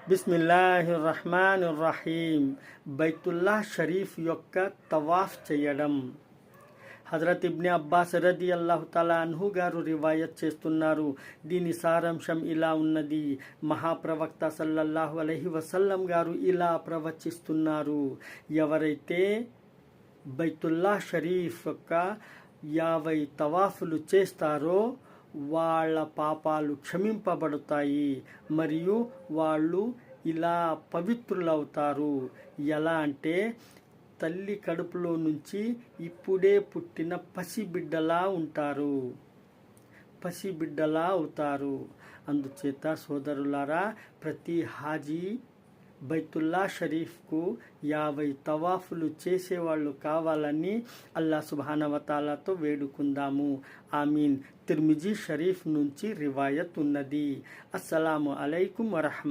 బిస్మిల్లాహిర్రహ్మానిర్రహీం. బైతుల్లా షరీఫ్ యొక్క తవాఫ్ చేయడం. హజరత్ ఇబ్నే అబ్బాస్ రదియల్లాహు తఆలా అన్హు గారు రివాయత్ చేస్తున్నారు. దీని సారాంశం ఇలా ఉన్నది. మహాప్రవక్త సల్లల్లాహు అలైహి వసల్లం గారు ఇలా ప్రవచిస్తున్నారు: ఎవరైతే బైతుల్లా షరీఫ్ యొక్క 50 తవాఫులు చేస్తారో వాళ్ళ పాపాలు క్షమింపబడతాయి మరియు వాళ్ళు ఇలా పవిత్రులవుతారు. ఎలా అంటే తల్లి కడుపులో నుంచి ఇప్పుడే పుట్టిన పసిబిడ్డలా ఉంటారు, పసిబిడ్డలా అవుతారు. అందుచేత సోదరులారా, ప్రతి హాజీ బైతుల్లా షరీఫ్కు 50 తవాఫులు చేసేవాళ్ళు కావాలని అల్లా సుబ్హానహు వ తఆలాతో వేడుకుందాము. ఆమీన్. తిర్మిజీ షరీఫ్ నుంచి రివాయత్ ఉన్నది. అస్సలాము అలైకుం వరహ్మతుల్లాహి